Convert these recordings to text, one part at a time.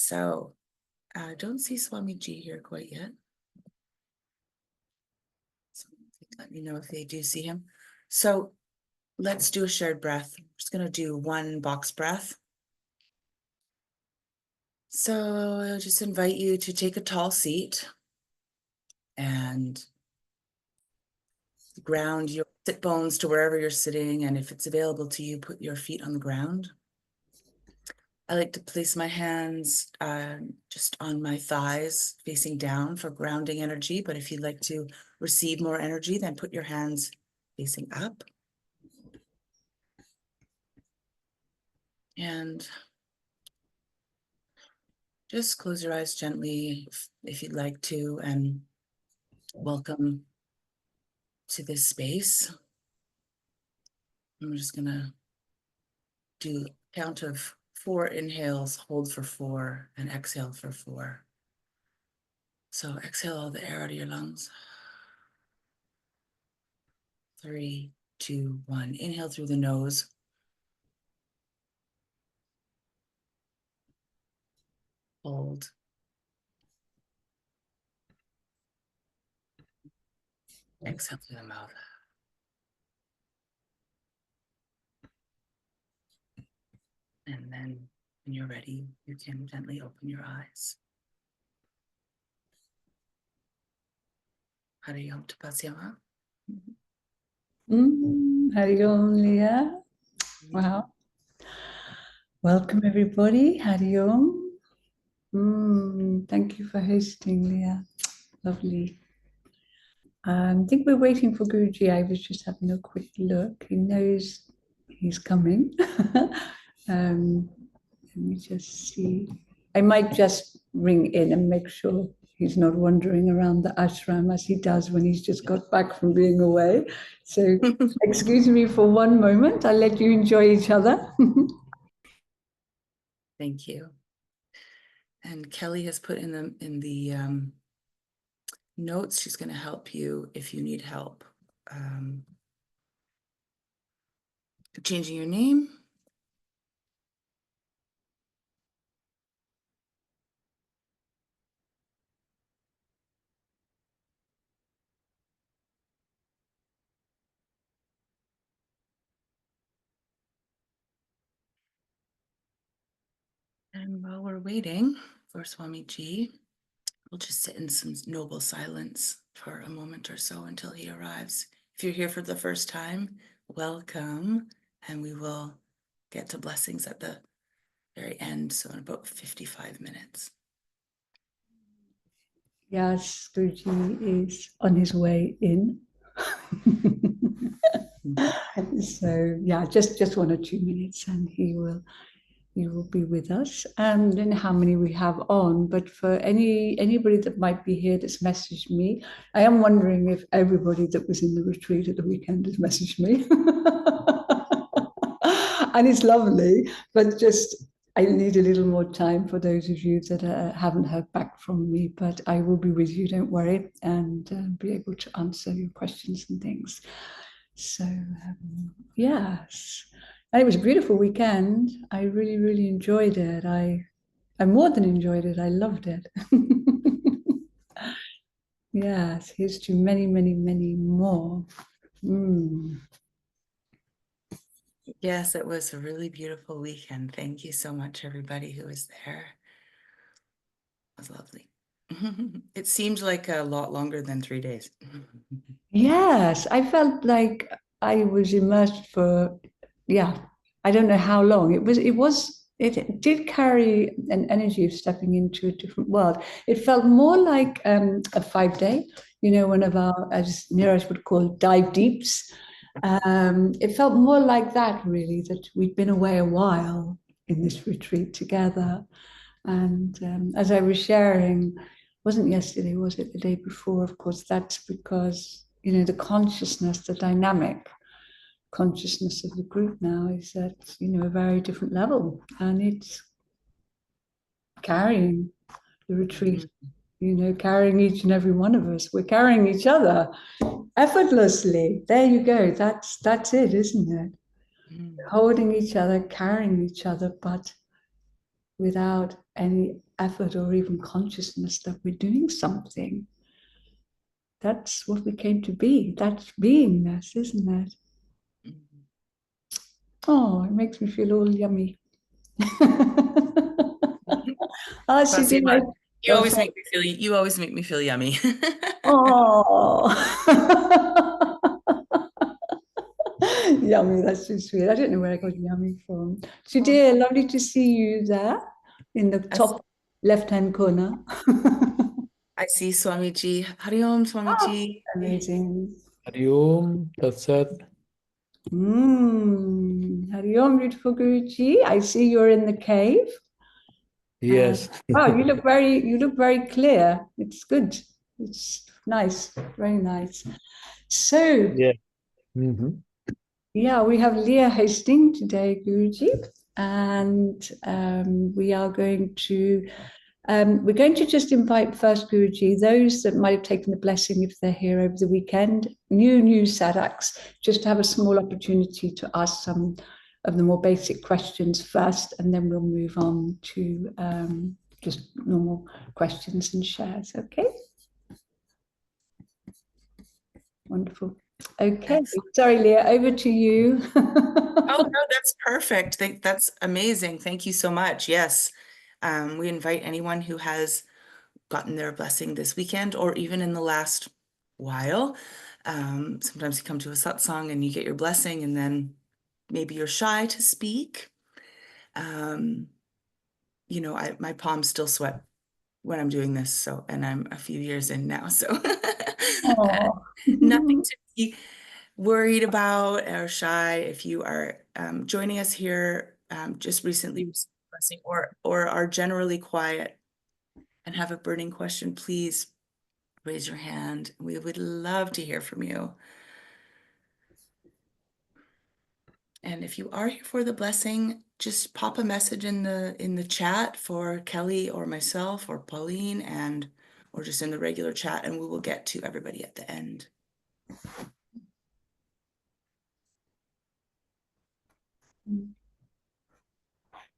So I don't see Swami G here quite yet. So let me know if they do see him. So let's do a shared breath. I'm just going to do one box breath. So I'll just invite you to take a tall seat and ground your sit bones to wherever you're sitting. And if it's available to you, put your feet on the ground. I like to place my hands just on my thighs facing down for grounding energy. But if you'd like to receive more energy, then put your hands facing up. And just close your eyes gently if you'd like to, and welcome to this space. I'm just going to do a count of 4 inhales, hold for 4, and exhale for 4. So exhale all the air out of your lungs. 3, 2, 1. Inhale through the nose. Hold. Exhale through the mouth. And then when you're ready, you can gently open your eyes. Hari Om Tapasyama. Hari Om, Leah. Wow. Welcome, everybody. Hari Om. Thank you for hosting, Leah. Lovely. I think we're waiting for Guruji. I was just having a quick look. He knows he's coming. Let me just see. I might just ring in and make sure he's not wandering around the ashram as he does when he's just got back from being away. So excuse me for one moment. I'll let you enjoy each other. Thank you. And Kelly has put in the notes, she's going to help you if you need help. Changing your name. And while we're waiting for Swami G, we'll just sit in some noble silence for a moment or so until he arrives. If you're here for the first time, welcome, and we will get to blessings at the very end, so in about 55 minutes. Yes, Guruji is on his way in. So yeah, just 1 or 2 minutes and he will be with us. And I don't know how many we have on, but for anybody that might be here that's messaged me, I am wondering if everybody that was in the retreat at the weekend has messaged me. And it's lovely, but just I need a little more time for those of you that haven't heard back from me, but I will be with you, don't worry, and be able to answer your questions and things. So yes, and it was a beautiful weekend. I really, really enjoyed it. I more than enjoyed it. I loved it. Yes, here's to many, many, many more. Yes, it was a really beautiful weekend. Thank you so much, everybody who was there. It was lovely. It seemed like a lot longer than 3 days. Yes, I felt like I was immersed for, I don't know how long. It did carry an energy of stepping into a different world. It felt more like a 5-day, one of our, as Neeraj would call, dive deeps. It felt more like that, really, that we'd been away a while in this retreat together. And as I was sharing, wasn't yesterday, was it the day before? Of course, that's because, the consciousness, the dynamic consciousness of the group now is at, a very different level. And it's carrying the retreat, carrying each and every one of us. We're carrying each other effortlessly. There you go. That's it, isn't it? Holding each other, carrying each other, but without any effort or even consciousness that we're doing something. That's what we came to be. That's beingness, isn't it? Mhm. Oh, it makes me feel all yummy. Ah, she did. Fatima, Oh, sorry. you always make me feel yummy. Oh, yummy. That's so sweet. I don't know where I got yummy from. So, Oh, dear, lovely to see you there in the as- top left-hand corner. I see Swamiji. Hariom, Swamiji. Amazing. Hari Om, Tat Sat. Hari Om, beautiful Guruji. I see you're in the cave. Yes. Wow, you look very clear. It's good. It's nice, very nice. So, Yeah. Mhm. yeah, we have Leah hosting today, Guruji, and we're going to just invite first, Guruji, those that might have taken the blessing if they're here over the weekend, new sadhaks, just to have a small opportunity to ask some of the more basic questions first, and then we'll move on to just normal questions and shares. Okay. Wonderful. Okay. Excellent. Sorry, Leah, over to you. Oh, no, that's perfect. That's amazing. Thank you so much. Yes. We invite anyone who has gotten their blessing this weekend or even in the last while. Sometimes you come to a satsang and you get your blessing, and then maybe you're shy to speak. Um, my palms still sweat when I'm doing this, and I'm a few years in now, so Oh. nothing to be worried about or shy. If you are joining us here, just recently received a blessing or are generally quiet and have a burning question, please raise your hand. We would love to hear from you. And if you are here for the blessing, just pop a message in the chat for Kelly or myself or Pauline, or just in the regular chat, and we will get to everybody at the end.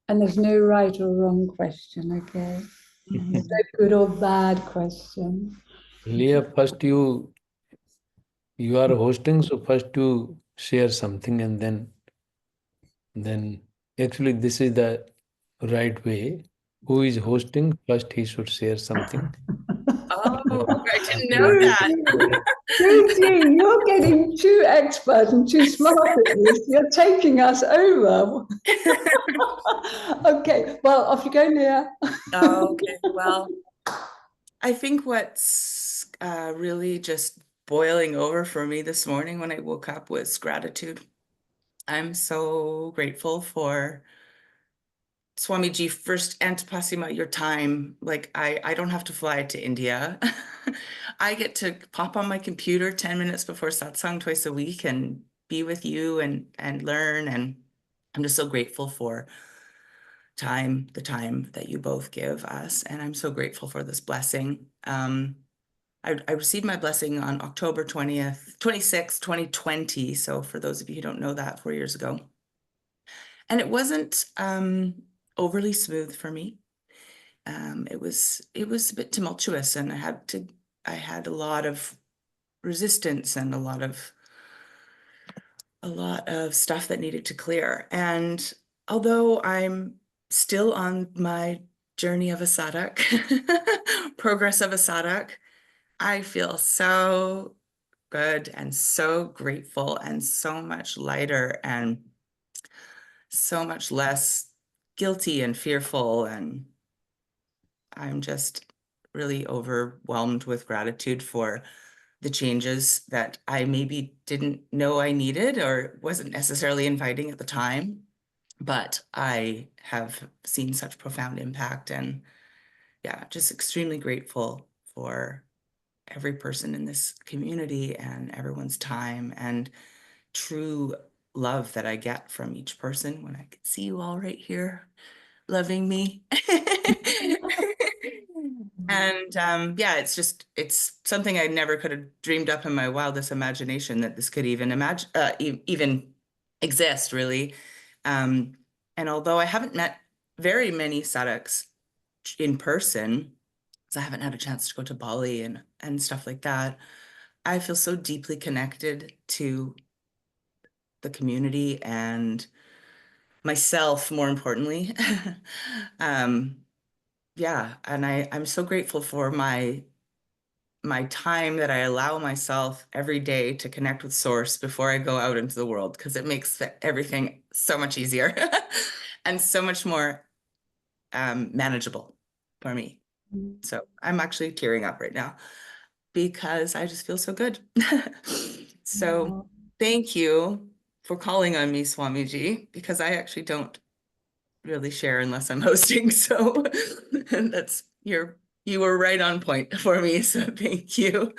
And there's no right or wrong question, okay? There's no good or bad question. Leah, first you are hosting, so first you share something and then actually this is the right way. Who is hosting? First he should share something. Oh, I didn't know that. Guruji, Guruji, you're getting too expert and too smart at this. You're taking us over. Okay, well, off you go, Leah. Okay, well, I think what's really just boiling over for me this morning when I woke up was gratitude. I'm so grateful for Swamiji first and Pasima, your time. Like I don't have to fly to India. I get to pop on my computer 10 minutes before satsang twice a week and be with you and learn. And I'm just so grateful for the time that you both give us. And I'm so grateful for this blessing. I received my blessing on October 26th, 2020. So for those of you who don't know that, 4 years ago. And it wasn't overly smooth for me. It was a bit tumultuous, and I had a lot of resistance and a lot of stuff that needed to clear. And although I'm still on my journey of a sadhak, progress of a sadhak, I feel so good and so grateful and so much lighter and so much less guilty and fearful. And I'm just really overwhelmed with gratitude for the changes that I maybe didn't know I needed or wasn't necessarily inviting at the time, but I have seen such profound impact. And yeah, just extremely grateful for every person in this community and everyone's time and true love that I get from each person when I can see you all right here loving me. And yeah, it's something I never could have dreamed up in my wildest imagination that this could even even exist, really. And although I haven't met very many sadhaks in person, because I haven't had a chance to go to Bali and stuff like that, I feel so deeply connected to the community and myself, more importantly. Yeah, and I'm so grateful for my time that I allow myself every day to connect with Source before I go out into the world, because it makes everything so much easier and so much more manageable for me. So I'm actually tearing up right now because I just feel so good. So thank you for calling on me, Swamiji, because I actually don't really share unless I'm hosting. So you were right on point for me. So thank you.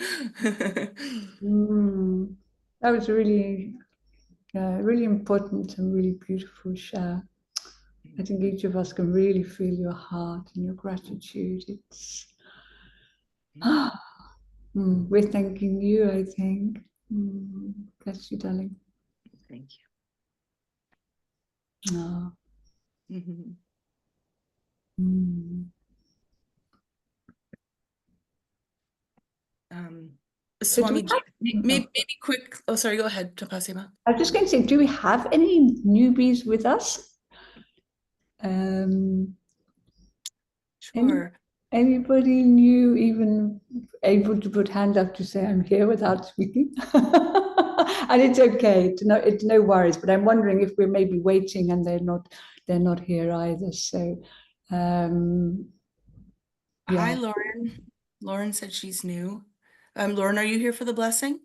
That was really, really important and really beautiful share. I think each of us can really feel your heart and your gratitude. It's we're thanking you, I think. Bless you, darling. Thank Oh. you. So do we Swamiji, have, maybe quick. Oh, sorry, go ahead, Tapasima. I was just going to say, do we have any newbies with us? Sure. Anybody new, even able to put hand up to say I'm here without speaking? And it's okay. It's no worries. But I'm wondering if we're maybe waiting and they're not here either. So, Hi, yeah. Lauren. Lauren said she's new. Lauren, are you here for the blessing?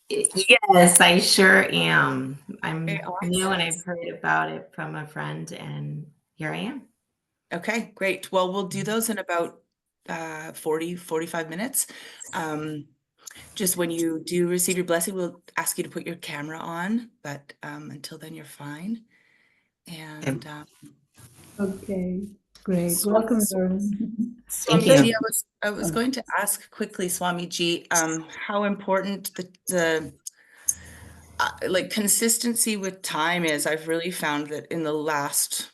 Yes, I sure am. I'm Okay, new and awesome. I've heard about it from a friend, and here I am. Okay, great. Well, we'll do those in about 45 minutes. Just when you do receive your blessing, we'll ask you to put your camera on, but until then, you're fine. And Okay. Great. So- Welcome, Lauren. Thank Swamiji, you. I was going to ask quickly, Swamiji, how important the like consistency with time is. I've really found that in the last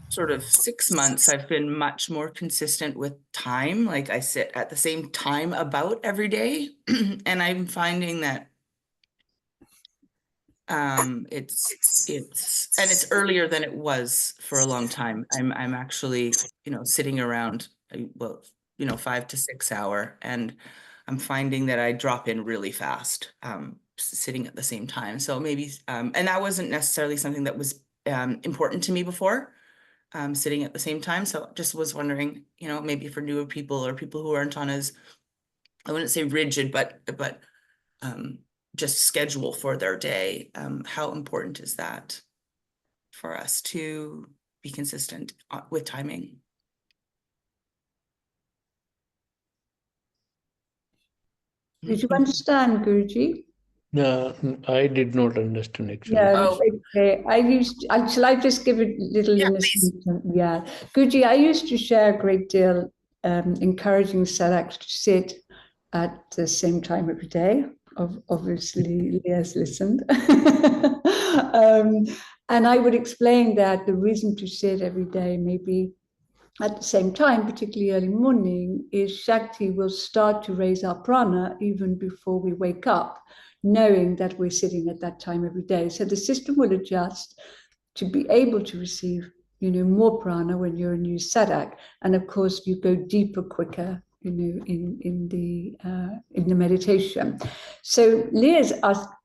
sort of 6 months, I've been much more consistent with time. Like I sit at the same time about every day, and I'm finding that it's earlier than it was for a long time. I'm actually, sitting around, well, 5 to 6 hour, and I'm finding that I drop in really fast, sitting at the same time. So maybe, and that wasn't necessarily something that was important to me before, sitting at the same time. So just was wondering, maybe for newer people or people who aren't on as, I wouldn't say rigid, but just schedule for their day. How important is that for us to be consistent with timing? Did you understand, Guruji? No, I did not understand actually. Yeah, Oh, okay. Shall I just give a little yeah, innocent? Yeah. Guruji, I used to share a great deal, encouraging Satsang to sit at the same time every day. Obviously, Leah's listened. And I would explain that the reason to sit every day, maybe at the same time, particularly early morning, is Shakti will start to raise our prana even before we wake up, knowing that we're sitting at that time every day. So the system will adjust to be able to receive, more prana when you're a new sadak, and of course you go deeper quicker, in the meditation. So Leah's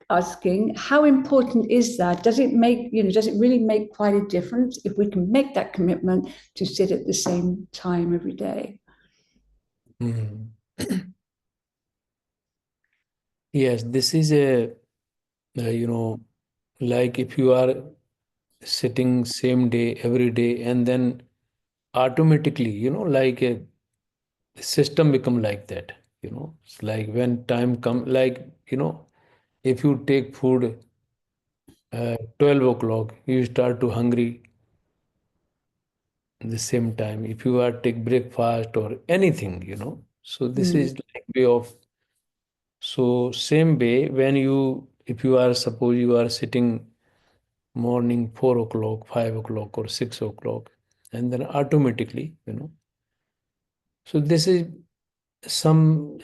asking, how important is that? Does it really make quite a difference if we can make that commitment to sit at the same time every day? Yes, this is like if you are sitting same day every day, and then automatically, like a system become like that. It's like when time come, like, if you take food 12 o'clock, you start to hungry at the same time. If you are take breakfast or anything, so this is like way of. So same way, when if you are, suppose you are sitting morning 4 o'clock, 5 o'clock, or 6 o'clock, and then automatically, So this is some,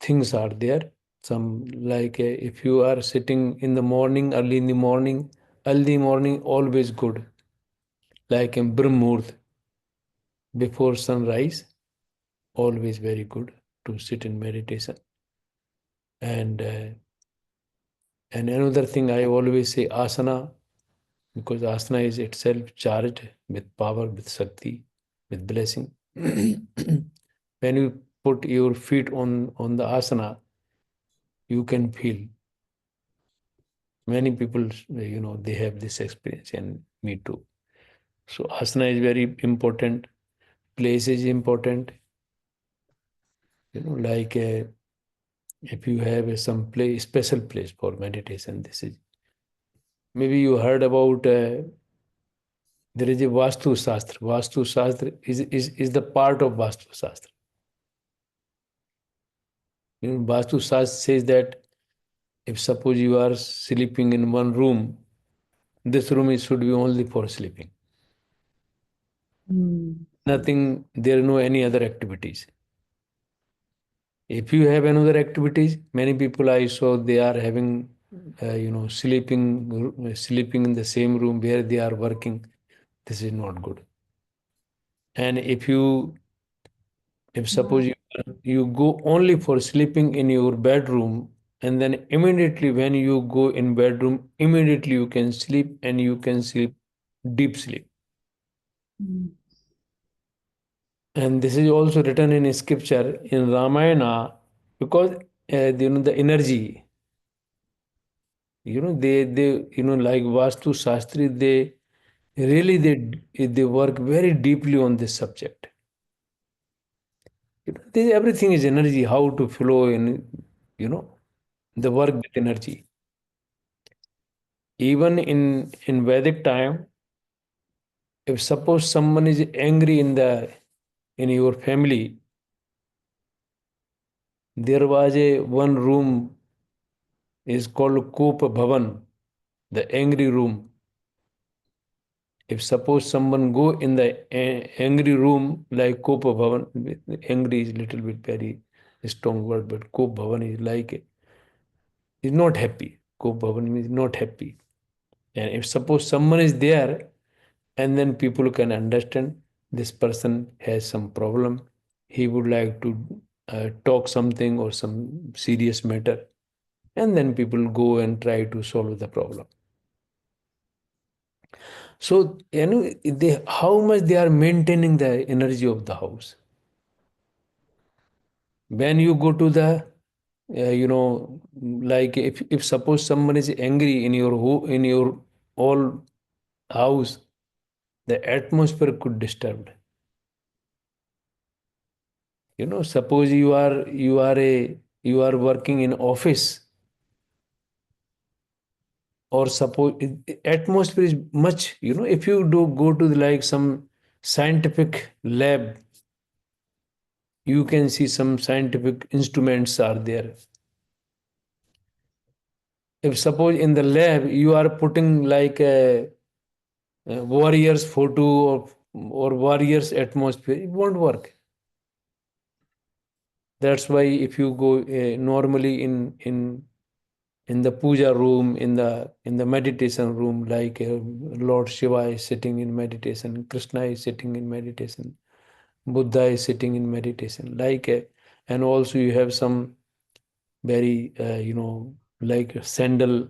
things are there. Some like if you are sitting in the morning, early morning, always good. Like in Brahmurth, before sunrise, always very good to sit in meditation. And another thing I always say, asana, because asana is itself charged with power, with Shakti, with blessing. When you put your feet on the asana, you can feel. Many people, they have this experience, and me too. So asana is very important. Place is important. Like if you have some place, special place for meditation, this is. Maybe you heard about. There is a Vastu Shastra. Vastu Shastra is the part of Vastu Shastra. Vastu Shastra says that if suppose you are sleeping in one room, this room should be only for sleeping. Nothing, there are no any other activities. If you have another activities, many people I saw, they are having, sleeping in the same room where they are working. This is not good. And if suppose you go only for sleeping in your bedroom, and then immediately when you go in bedroom, immediately you can sleep, and you can sleep deep sleep. And this is also written in scripture in Ramayana, because the energy, they like Vastu Shastri, they really they work very deeply on this subject. Everything is energy, how to flow in, the work with energy. Even in Vedic time, if suppose someone is angry in your family, there was a one room is called Kopa Bhavan, the angry room. If suppose someone go in the angry room like Kopa Bhavan, angry is little bit very strong word, but Kopa Bhavan is like is not happy. Kopa Bhavan means not happy. And if suppose someone is there, and then people can understand this person has some problem, he would like to talk something or some serious matter, and then people go and try to solve the problem. So how much they are maintaining the energy of the house. When you go to the like if suppose someone is angry in your whole house, the atmosphere could disturb. Suppose you are working in office, or suppose atmosphere is much, if you do go to like some scientific lab, you can see some scientific instruments are there. If suppose in the lab you are putting like a warriors photo or warriors atmosphere, it won't work. That's why if you go normally in the puja room, in the meditation room, like Lord Shiva is sitting in meditation, Krishna is sitting in meditation, Buddha is sitting in meditation, like and also you have some very like sandal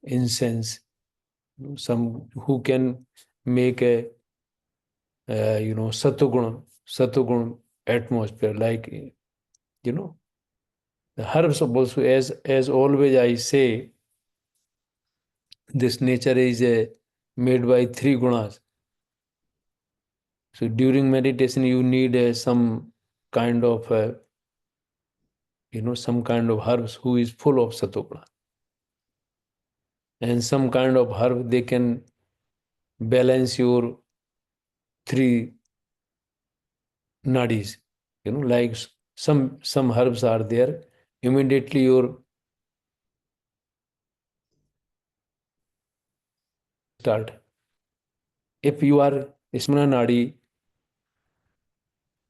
incense, some who can make a satoguna atmosphere, like the herbs also, as always I say, this nature is made by three gunas. So during meditation, you need some kind of some kind of herbs who is full of satoguna, and some kind of herb they can balance your three nadis. Like some herbs are there. Immediately your start. if you are Smrana Nadi,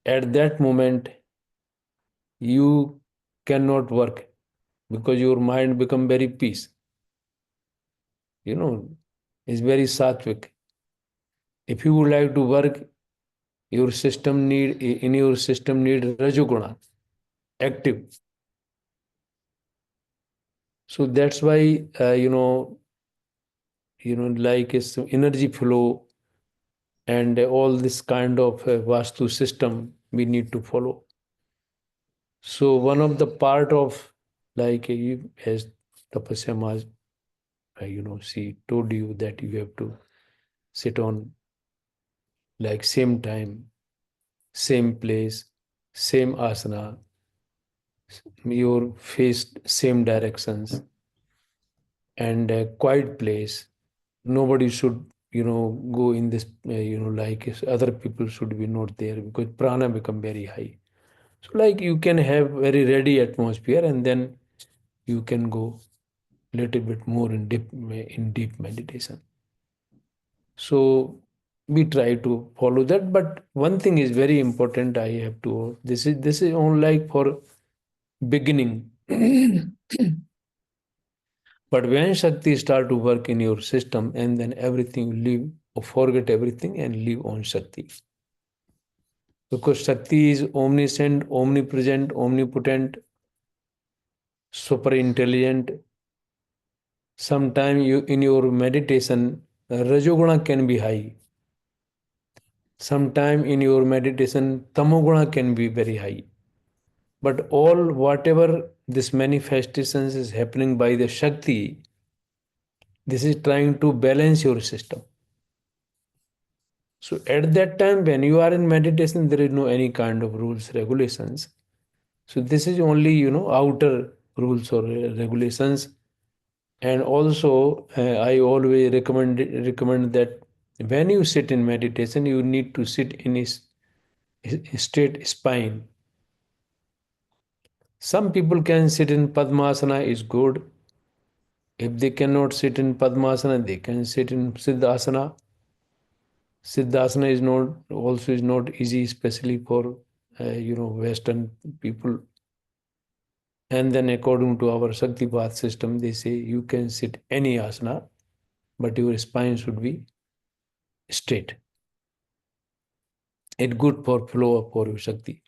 at that moment you cannot work because your mind become very peace. It's very sattvic. If you would like to work, your system need Rajoguna, active. So that's why like it's energy flow and all this kind of vastu system we need to follow. So one of the part of, like as Tapasya Ma's, she told you that you have to sit on like same time, same place, same asana, your face same directions, and a quiet place. Nobody should go in this like other people should be not there because prana become very high. So like you can have very ready atmosphere and then you can go little bit more in deep meditation. So we try to follow that, but one thing is very important. I have to, this is only like for beginning. But when Shakti start to work in your system, and then everything you leave or forget everything and live on Shakti. Because Shakti is omniscient, omnipresent, omnipotent, super intelligent. Sometime you in your meditation, Rajoguna can be high. Sometime in your meditation, Tamoguna can be very high. But all whatever this manifestations is happening by the Shakti, this is trying to balance your system. So at that time, when you are in meditation, there is no any kind of rules, regulations. So this is only, outer rules or regulations. And also, I always recommend that when you sit in meditation, you need to sit in a straight spine. Some people can sit in Padmasana is good. If they cannot sit in Padmasana, they can sit in Siddhasana. Siddhasana is not easy, especially for Western people. And then according to our Shaktipat system, they say you can sit any asana, but your spine should be straight. It's good for flow of for your Shakti.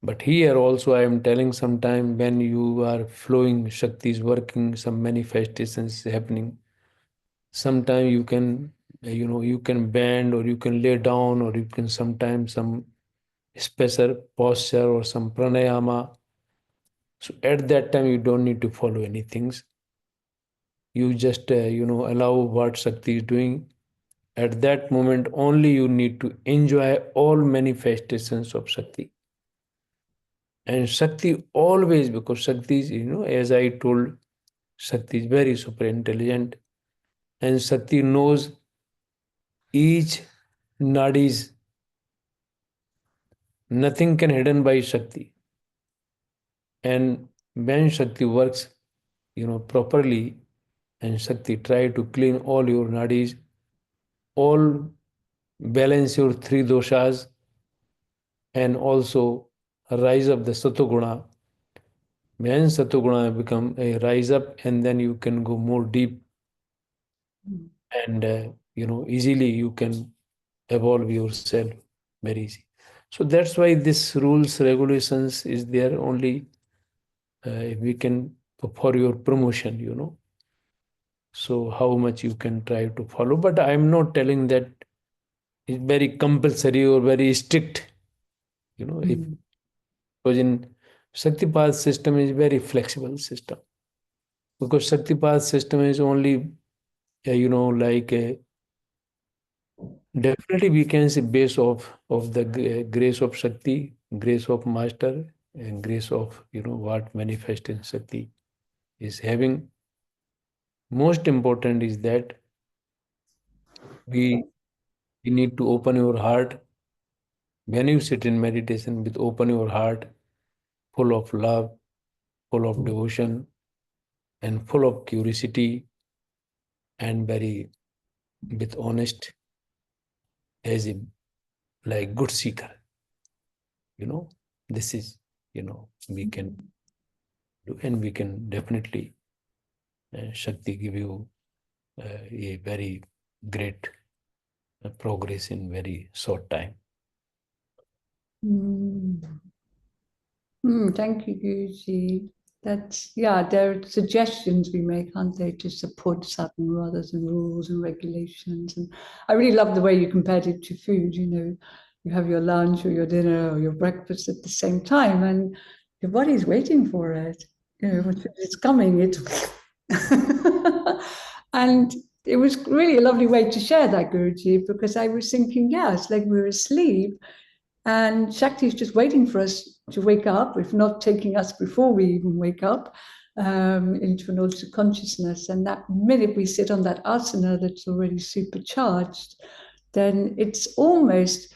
But here also I am telling sometime when you are flowing, Shakti is working, some manifestations happening. Sometime you can, you can bend or you can lay down or you can sometimes some special posture or some pranayama. So at that time you don't need to follow anything. You just allow what Shakti is doing. At that moment only you need to enjoy all manifestations of Shakti. And Shakti always, because Shakti is, as I told, Shakti is very super intelligent, and Shakti knows each nadis. Nothing can hidden by Shakti. And when Shakti works, properly, and Shakti try to clean all your nadis, all balance your three doshas, and also rise up the Satoguna. When Satoguna become a rise up, and then you can go more deep, and easily you can evolve yourself very easy. So that's why this rules regulations is there only we can for your promotion. So how much you can try to follow, but I'm not telling that it's very compulsory or very strict. If because in Shaktipat system is very flexible system, because Shaktipat system is only like definitely we can say base of the grace of Shakti, grace of master, and grace of what manifesting Shakti is having. Most important is that we we need to open your heart. When you sit in meditation with open your heart, full of love, full of devotion, and full of curiosity, and very with honest, as a like good seeker. This is, we can do, and we can definitely Shakti give you a very great progress in very short time. Thank you, Guruji. There are suggestions we make, aren't they, to support Satsang rather than rules and regulations. And I really love the way you compared it to food. You have your lunch or your dinner or your breakfast at the same time, and your body's waiting for it. It's coming. It's and it was really a lovely way to share that, Guruji, because I was thinking, it's like we're asleep. And Shakti is just waiting for us to wake up, if not taking us before we even wake up, into an altered consciousness. And that minute we sit on that asana that's already supercharged, then it's almost,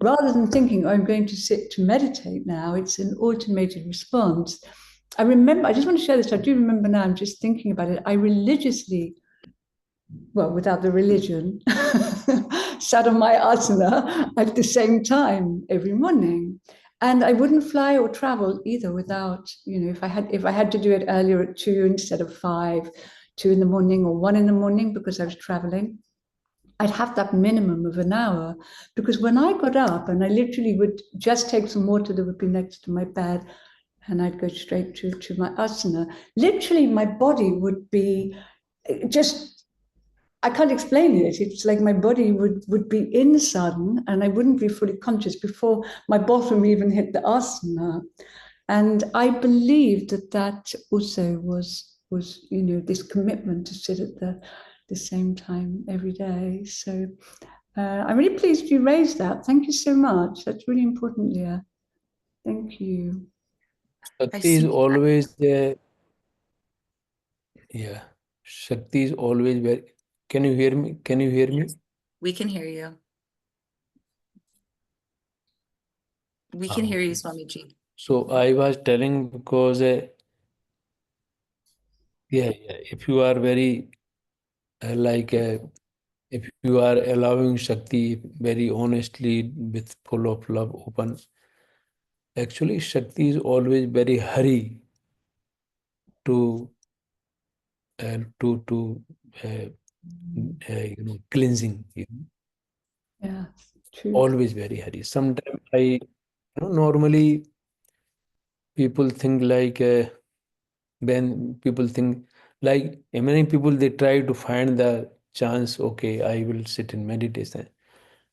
rather than thinking, I'm going to sit to meditate now, it's an automated response. I just want to share this, I do remember now, I'm just thinking about it, I religiously, well, without the religion, sat on my asana at the same time every morning. And I wouldn't fly or travel either without, if I had to do it earlier at 2 instead of 5, 2 in the morning or 1 in the morning because I was traveling, I'd have that minimum of an hour. Because when I got up, and I literally would just take some water that would be next to my bed, and I'd go straight to my asana, literally my body would be just, I can't explain it. It's like my body would be in the sun and I wouldn't be fully conscious before my bottom even hit the asana. And I believe that also was this commitment to sit at the same time every day. So I'm really pleased you raised that. Thank you so much. That's really important, Leah. Thank you. Shakti is always there. Yeah. Shakti is always very. Can you hear me? Can you hear me? We can hear you. We can hear you, Swamiji. So I was telling because, if you are very if you are allowing Shakti very honestly with full of love, open, actually Shakti is always very hurry to cleansing. Yeah, true. Always very hurry. Sometimes normally people think when people think many people, they try to find the chance, okay, I will sit in meditation.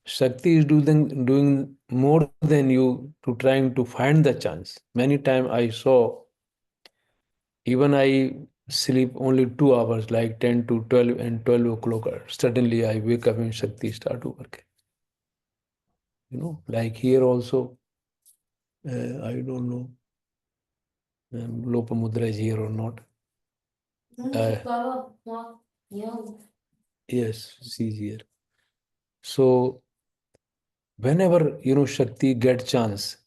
Shakti is doing more than you to trying to find the chance. Many times I saw, even I sleep only 2 hours, like 10 to 12 and 12 o'clock. Suddenly I wake up and Shakti start to work. Like here also, I don't know, Lopamudra is here or not. Yes, she's here. So whenever Shakti get chance,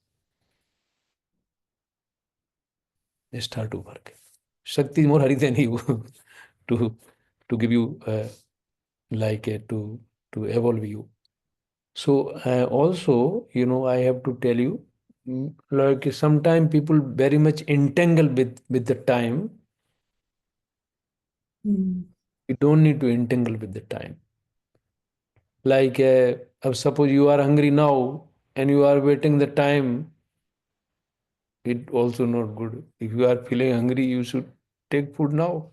they start to work. Shakti is more hurry than you to give you to evolve you. So also, I have to tell you, like sometimes people very much entangle with the time. You don't need to entangle with the time. Like suppose you are hungry now and you are waiting the time, it also not good. If you are feeling hungry, you should take food now.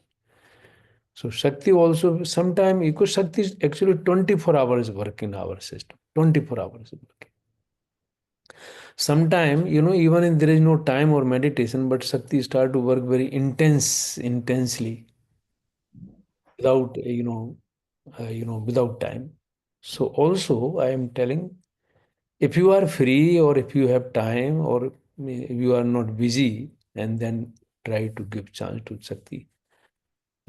So Shakti also sometime, because Shakti is actually 24 hours work in our system. 24 hours working. Sometime, even if there is no time or meditation, but Shakti start to work very intensely without, without time. So also I am telling, if you are free or if you have time or if you are not busy, and then try to give chance to Shakti,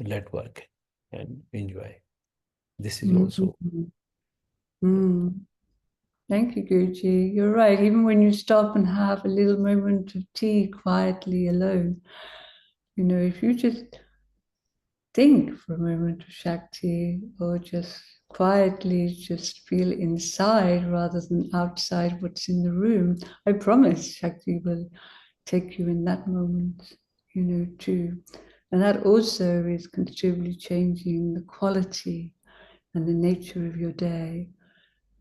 let work and enjoy. This is also. Thank you, Guruji. You're right. Even when you stop and have a little moment of tea quietly alone, if you just think for a moment of Shakti or just quietly just feel inside rather than outside what's in the room, I promise Shakti will take you in that moment, too. And that also is considerably changing the quality and the nature of your day.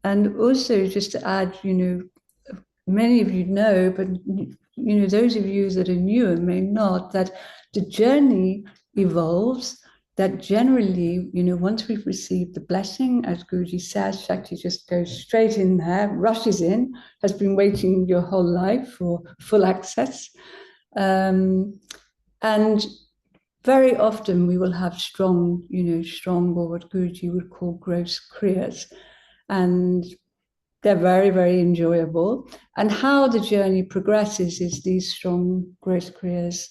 And also, just to add, many of you know, but those of you that are newer may not, that the journey evolves, that generally, once we've received the blessing, as Guruji says, Shakti just goes straight in there, rushes in, has been waiting your whole life for full access. And very often we will have strong, or what Guruji would call gross kriyas. And they're very, very enjoyable. And how the journey progresses is these strong gross kriyas.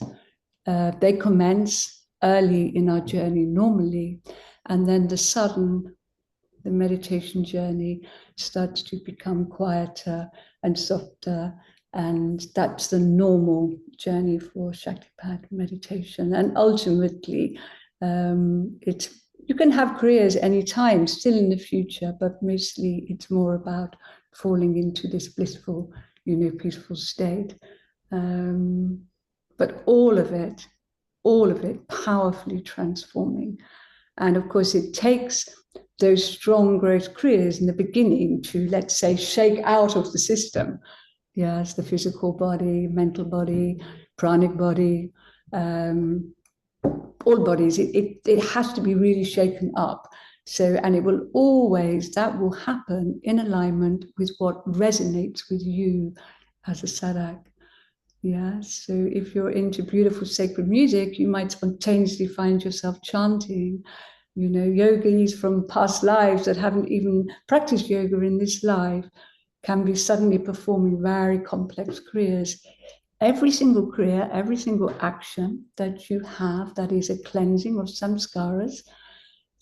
They commence early in our journey normally, and then the meditation journey starts to become quieter and softer, and that's the normal journey for Shaktipat meditation. And ultimately, you can have kriyas anytime, still in the future, but mostly it's more about falling into this blissful, peaceful state. But all of it powerfully transforming. And of course, it takes those strong growth kriyas in the beginning to, let's say, shake out of the system. Yes, the physical body, mental body, pranic body, all bodies. It has to be really shaken up. So, and it will always, that will happen in alignment with what resonates with you as a sadhak. Yeah, so if you're into beautiful sacred music, you might spontaneously find yourself chanting. Yogis from past lives that haven't even practiced yoga in this life can be suddenly performing very complex kriyas. Every single kriya, every single action that you have that is a cleansing of samskaras,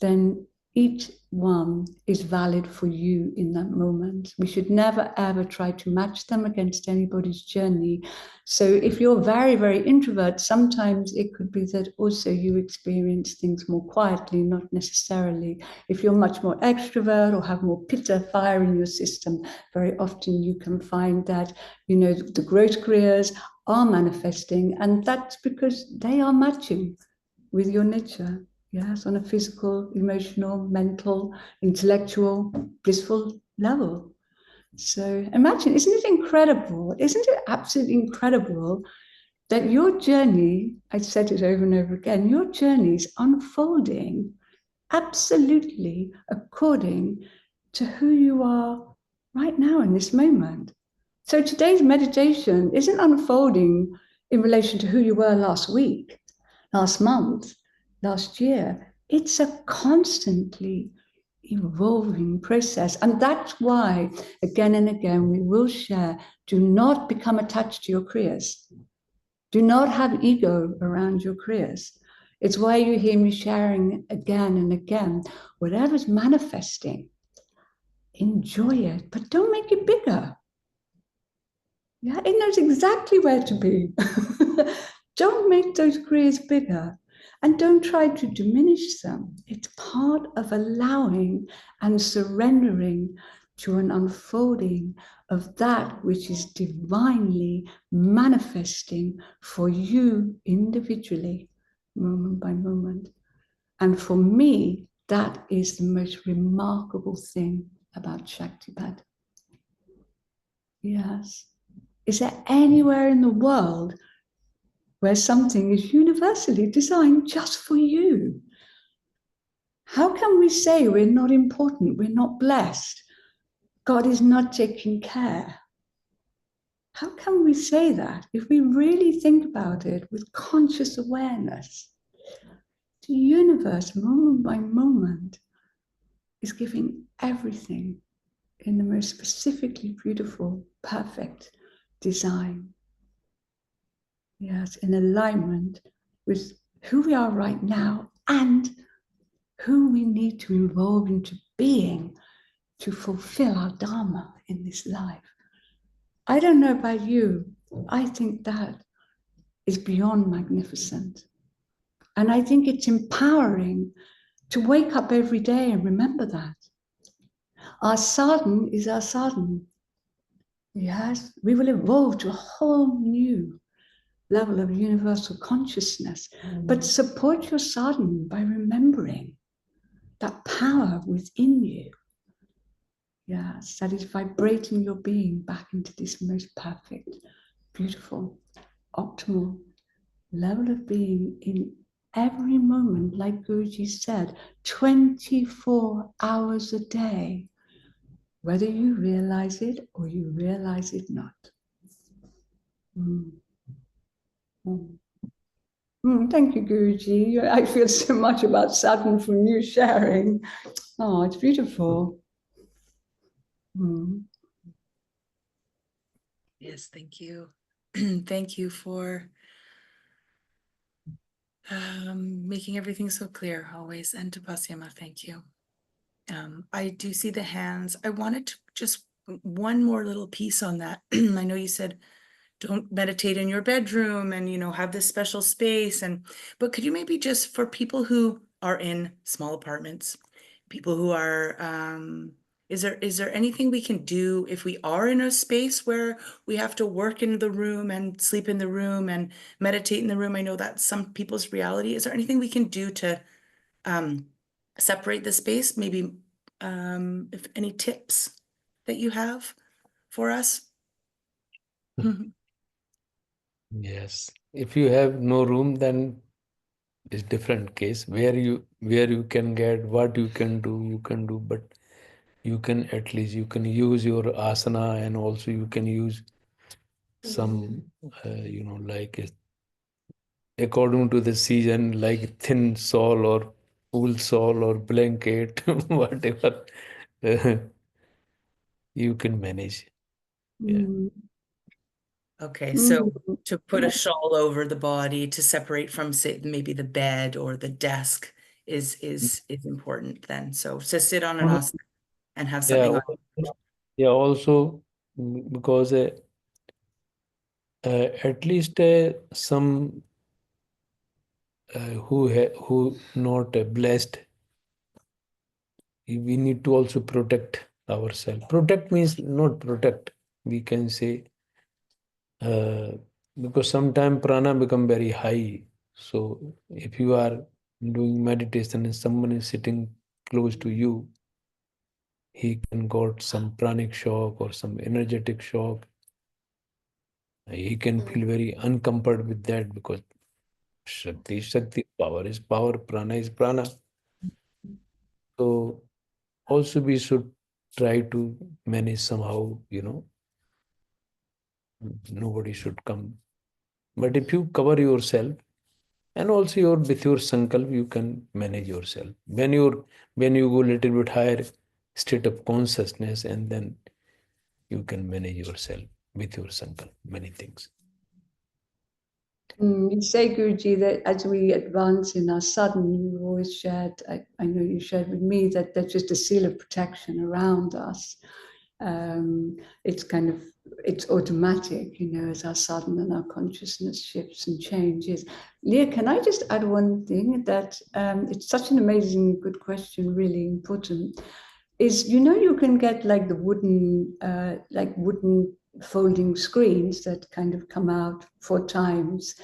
then each one is valid for you in that moment. We should never, ever try to match them against anybody's journey. So if you're very, very introvert, sometimes it could be that also you experience things more quietly, not necessarily. If you're much more extrovert or have more pitta, fire in your system, very often you can find that, the growth kriyas are manifesting, and that's because they are matching with your nature. Yes, on a physical, emotional, mental, intellectual, blissful level. So imagine, isn't it incredible? Isn't it absolutely incredible that your journey, I said it over and over again, your journey is unfolding absolutely according to who you are right now in this moment. So today's meditation isn't unfolding in relation to who you were last week, last month, last year. It's a constantly evolving process. And that's why, again and again, we will share, do not become attached to your kriyas. Do not have ego around your kriyas. It's why you hear me sharing again and again, whatever's manifesting, enjoy it, but don't make it bigger. Yeah, it knows exactly where to be. Don't make those kriyas bigger. And don't try to diminish them. It's part of allowing and surrendering to an unfolding of that which is divinely manifesting for you individually, moment by moment. And for me, that is the most remarkable thing about Shaktipat. Yes. Is there anywhere in the world where something is universally designed just for you? How can we say we're not important, we're not blessed, God is not taking care? How can we say that if we really think about it with conscious awareness? The universe, moment by moment, is giving everything in the most specifically beautiful, perfect design. Yes, in alignment with who we are right now and who we need to evolve into being to fulfill our dharma in this life. I don't know about you, I think that is beyond magnificent. And I think it's empowering to wake up every day and remember that. Our sadhan is our sadhan. Yes, we will evolve to a whole new level of universal consciousness. But support your sadhan by remembering that power within you. Yes, that is vibrating your being back into this most perfect, beautiful, optimal level of being in every moment, like Guruji said, 24 hours a day, whether you realize it or you realize it not. Thank you, Guruji. I feel so much about sadhan from you sharing. Oh, it's beautiful. Yes, thank you. Thank you for making everything so clear always. And Tapasyama, thank you. I do see the hands. I wanted to just one more little piece on that. I know you said don't meditate in your bedroom and, you know, have this special space. But could you maybe just, for people who are in small apartments, people who are, is there anything we can do if we are in a space where we have to work in the room and sleep in the room and meditate in the room? I know that's some people's reality. Is there anything we can do to separate the space? Maybe if any tips that you have for us? Yes. If you have no room, then it's different case. Where you can get, what you can do, but you can at least you can use your asana, and also you can use some like according to the season, like thin shawl or wool shawl or blanket, whatever you can manage. Yeah. Okay, so to put a shawl over the body to separate from, say, maybe the bed or the desk is important then. So to sit on an asana and have something on. Yeah, also because at least some who not blessed, we need to also protect ourselves. Protect means not protect, we can say, because sometimes prana become very high. So if you are doing meditation and someone is sitting close to you, he can got some pranic shock or some energetic shock. He can feel very uncomfortable with that, because Shakti is Shakti, power is power, prana is prana. So also we should try to manage somehow, nobody should come. But if you cover yourself, and also with your sankalp, you can manage yourself. When you go a little bit higher state of consciousness, and then you can manage yourself with your sankalp, many things. You say, Guruji, that as we advance in our sadhana, you've always shared, I know you shared with me, that there's just a seal of protection around us. It's automatic, as our sadhana and our consciousness shifts and changes. Leah, can I just add one thing that it's such an amazing, good question, really important, is, you can get like the wooden folding screens that kind of come out 4 times,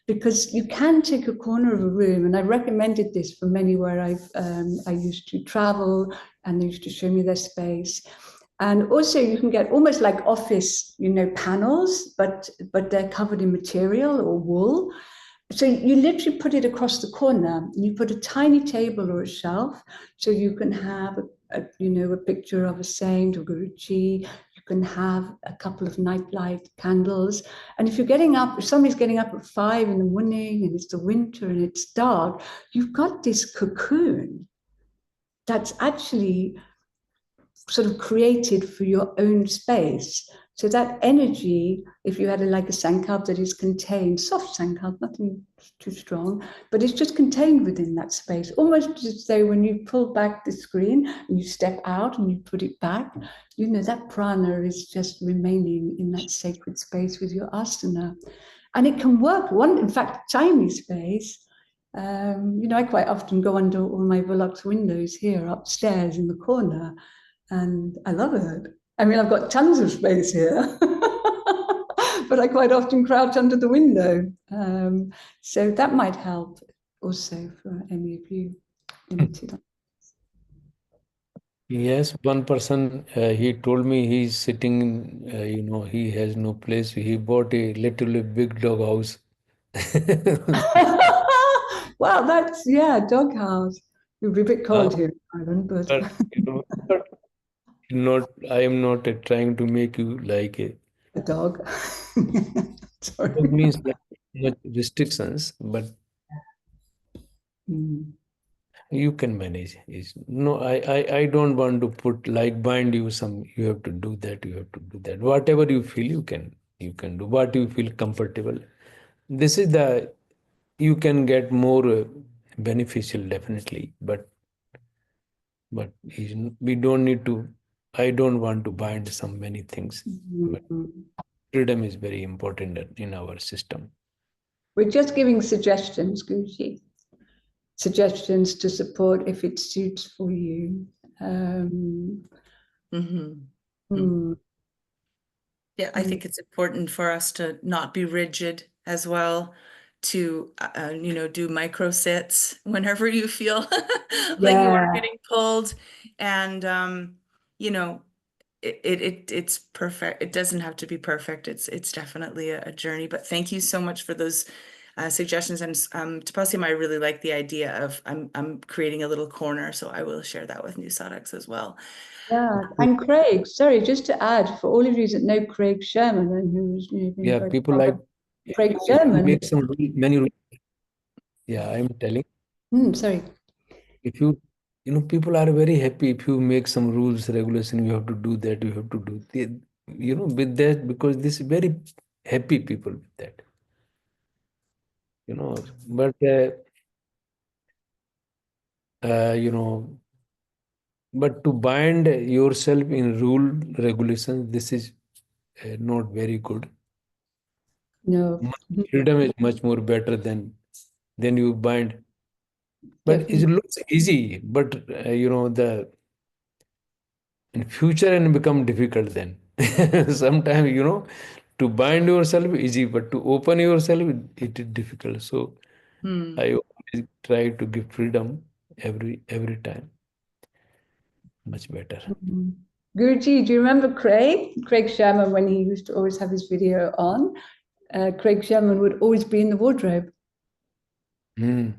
because you can take a corner of a room, and I recommended this for many where I used to travel, and they used to show me their space. And also you can get almost like office, panels, but they're covered in material or wool. So you literally put it across the corner, and you put a tiny table or a shelf, so you can have a picture of a saint or Guruji. You can have a couple of nightlight candles. And if somebody's getting up at 5 in the morning and it's the winter and it's dark, you've got this cocoon that's actually sort of created for your own space. So that energy, if you had a sankalp that is contained, soft sankalp, nothing too strong, but it's just contained within that space, almost as though when you pull back the screen and you step out and you put it back, that prana is just remaining in that sacred space with your asana. And it can work. In fact, tiny space, I quite often go under all my Velux windows here upstairs in the corner, and I love it. I mean, I've got tons of space here, but I quite often crouch under the window. So that might help also for any of you limited. Yes, one person, he told me he's sitting, he has no place. He bought a literally big dog house. Wow, that's, yeah, doghouse. It would be a bit cold here in Ireland, but But not, I am not trying to make you like a a dog. Sorry. dog means like much restrictions, but Mm. you can manage. No, I don't want to put like bind you some, you have to do that, you have to do that. Whatever you feel, you can do what you feel comfortable. This is the, you can get more beneficial definitely, but we don't need to, I don't want to bind some many things, but Mm. freedom is very important in our system. We're just giving suggestions, Gucci. Suggestions to support if it suits for you. Mhm. Mm. Yeah, I think it's important for us to not be rigid as well, to do micro sits whenever you feel like you are Yeah. getting pulled, and it's perfect. It doesn't have to be perfect. It's definitely a journey. But thank you so much for those suggestions. And Tapasim, I really like the idea of I'm creating a little corner, so I will share that with new Sadaks as well. Yeah, and Craig, sorry, just to add, for all of you that know Craig Sherman and who's been Yeah, very people like Craig if you Sherman. make some many rules. Yeah, I'm telling. Sorry. If you, people are very happy if you make some rules, regulation, you have to do that, you have to do with that, because this is very happy people with that, but uh, you know, but to bind yourself in rule regulations, this is not very good. No. Freedom is much more better than you bind. But it Definitely. looks easy, but the in future and become difficult then. Sometimes, to bind yourself easy, but to open yourself, it is difficult. So I always try to give freedom every time. Much better. Guruji, do you remember Craig? Craig Sherman, when he used to always have his video on, Craig Sherman would always be in the wardrobe. Mm.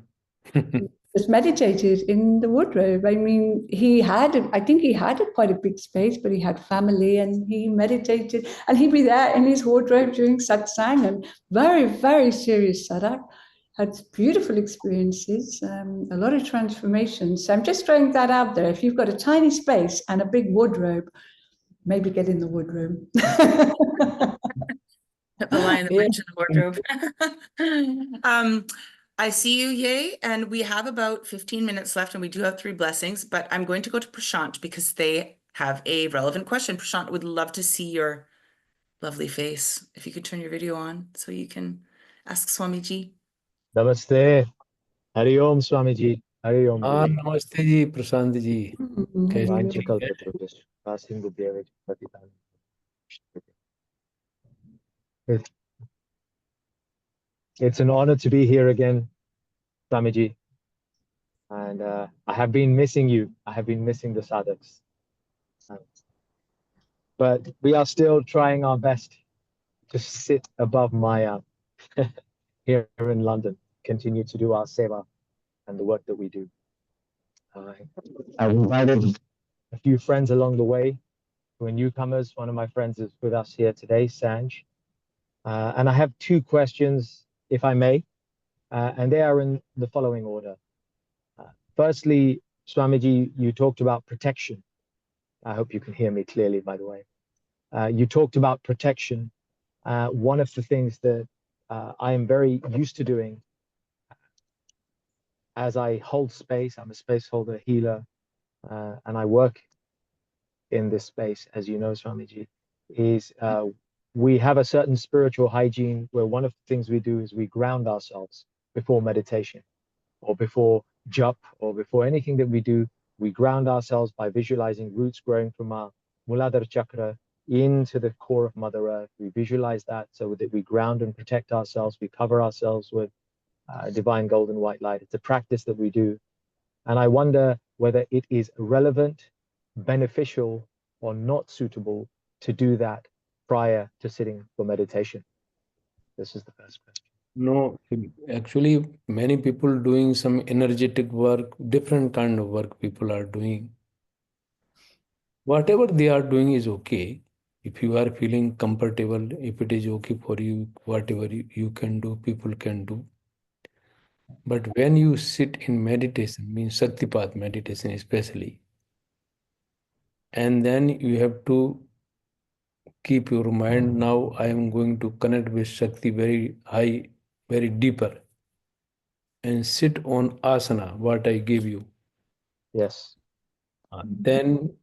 Just meditated in the wardrobe. I mean, I think he had quite a big space, but he had family and he meditated and he'd be there in his wardrobe during satsang, and very, very serious sadhak. Had beautiful experiences, a lot of transformations. So I'm just throwing that out there. If you've got a tiny space and a big wardrobe, maybe get in the wardrobe. The lion that Yeah. went in the wardrobe. I see you, Yay, and we have about 15 minutes left, and we do have 3 blessings, but I'm going to go to Prashant because they have a relevant question. Prashant, would love to see your lovely face. If you could turn your video on so you can ask Swamiji. Namaste. Hari Om Swamiji. Hari Om Guru. Namaste ji, Prashant ji. Vanchakalpatarubhyaścha, Sindhubhyeva Patitanam. It's an honor to be here again, Swamiji. And I have been missing you. I have been missing the sadhaks. But we are still trying our best to sit above Maya here in London, continue to do our seva and the work that we do. I've invited a few friends along the way who are newcomers. One of my friends is with us here today, Sanj. And I have 2 questions, if I may, and they are in the following order. Firstly, Swamiji, you talked about protection. I hope you can hear me clearly, by the way. You talked about protection. One of the things that I am very used to doing as I hold space, I'm a space holder, healer, and I work in this space, as you know, Swamiji, is we have a certain spiritual hygiene where one of the things we do is we ground ourselves before meditation. or before jap, or before anything that we do, we ground ourselves by visualizing roots growing from our Muladhara chakra into the core of Mother Earth. We visualize that so that we ground and protect ourselves. We cover ourselves with divine golden white light. It's a practice that we do. And I wonder whether it is relevant, beneficial, or not suitable to do that prior to sitting for meditation. This is the first question. No, actually, many people doing some energetic work, different kind of work people are doing. Whatever they are doing is okay. If you are feeling comfortable, if it is okay for you, whatever you can do, people can do. But when you sit in meditation, means Shaktipat meditation especially, and then you have to keep your mind, now I am going to connect with Shakti very high, very deeper, and sit on asana, what I gave you. Yes. Then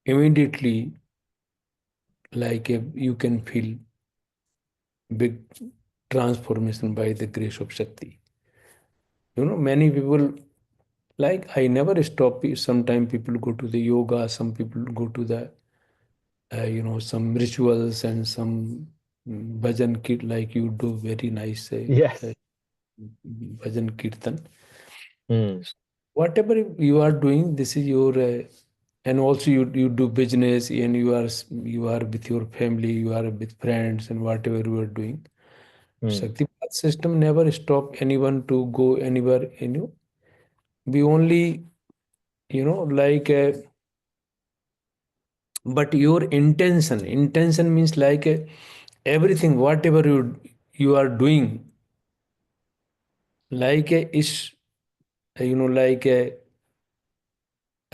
immediately, like you can feel big transformation by the grace of Shakti. Many people, like I never stop. Sometimes people go to the yoga, some people go to the, some rituals and some bhajan kit, like you do very nice Yes. bhajan kirtan. Mm. Whatever you are doing, this is your, and also you do business, and you are with your family, you are with friends, and whatever you are doing. Shaktipat system never stop anyone to go anywhere. We only, like, but your intention means like everything, whatever you are doing, like is, like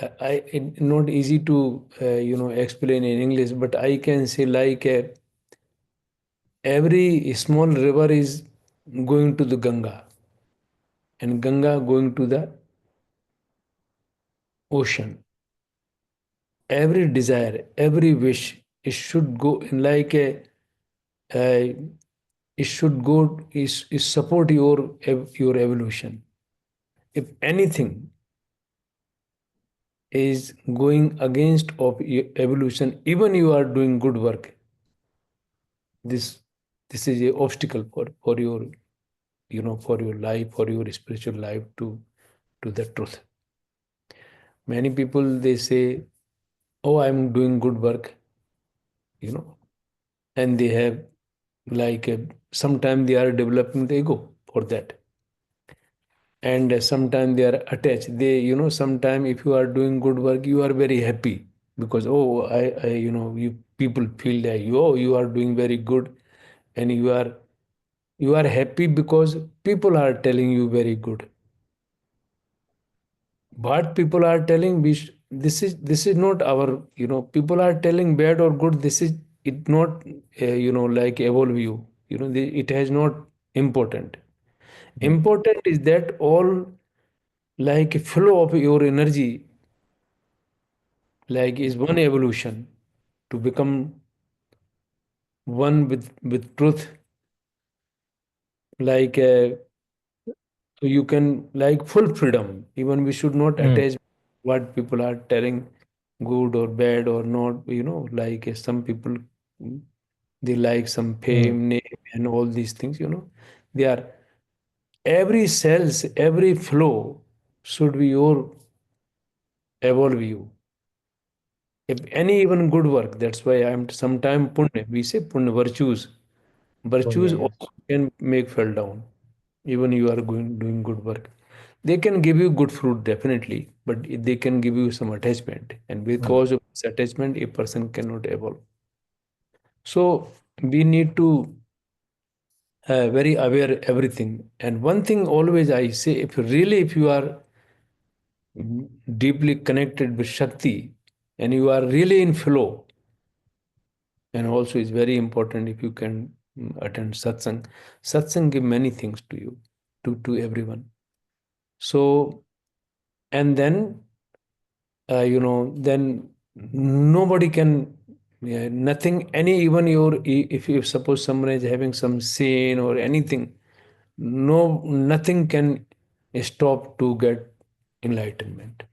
it's not easy to, explain in English, but I can say like every small river is going to the Ganga, and Ganga going to the ocean. Every desire, every wish, it should go in like uh, it should go is support your evolution. If anything is going against of your evolution, even you are doing good work, this this is a obstacle for your, for your life, for your spiritual life to the truth. Many people they say, oh, I'm doing good work, and they have like sometimes they are developing the ego for that, and sometimes they are attached. They, sometimes if you are doing good work, you are very happy because, oh, you people feel that you are doing very good, and you are happy because people are telling you very good. But people are telling this is not our, people are telling bad or good, this is it not, like evolve you, it has not important. Important is that all like flow of your energy, like is one evolution to become one with truth, like so you can like full freedom. Even we should not attach what people are telling good or bad or not, like some people, they like some fame, name, and all these things, they are, every cells, every flow should be your evolve you. If any even good work, that's why I'm sometime punya, we say punya, virtues. Virtues Punya, yes. also can make fell down. Even you are doing good work. They can give you good fruit, definitely, but they can give you some attachment. And because of this attachment, a person cannot evolve. So we need to very aware everything. And one thing always I say, if you are deeply connected with Shakti and you are really in flow, and also it's very important if you can attend satsang. Satsang give many things to you, to everyone. So, and then then nobody can, nothing, any, even if you suppose someone is having some sin or anything, no, nothing can stop to get enlightenment.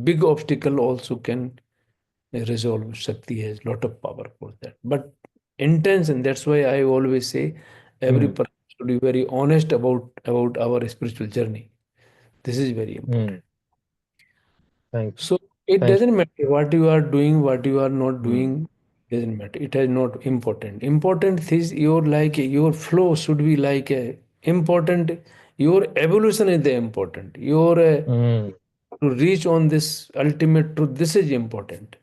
Big obstacle also can resolve. Shakti has lot of power for that. But intention, that's why I always say every Mm, person should be very honest about our spiritual journey. This is very important. mm. Thank So it thank doesn't matter what you are doing, what you are not you. Mm, doing, doesn't matter. It is not important. Important is your flow should be like a important. Your evolution is the important. Your mm, to reach on this ultimate truth. This is important.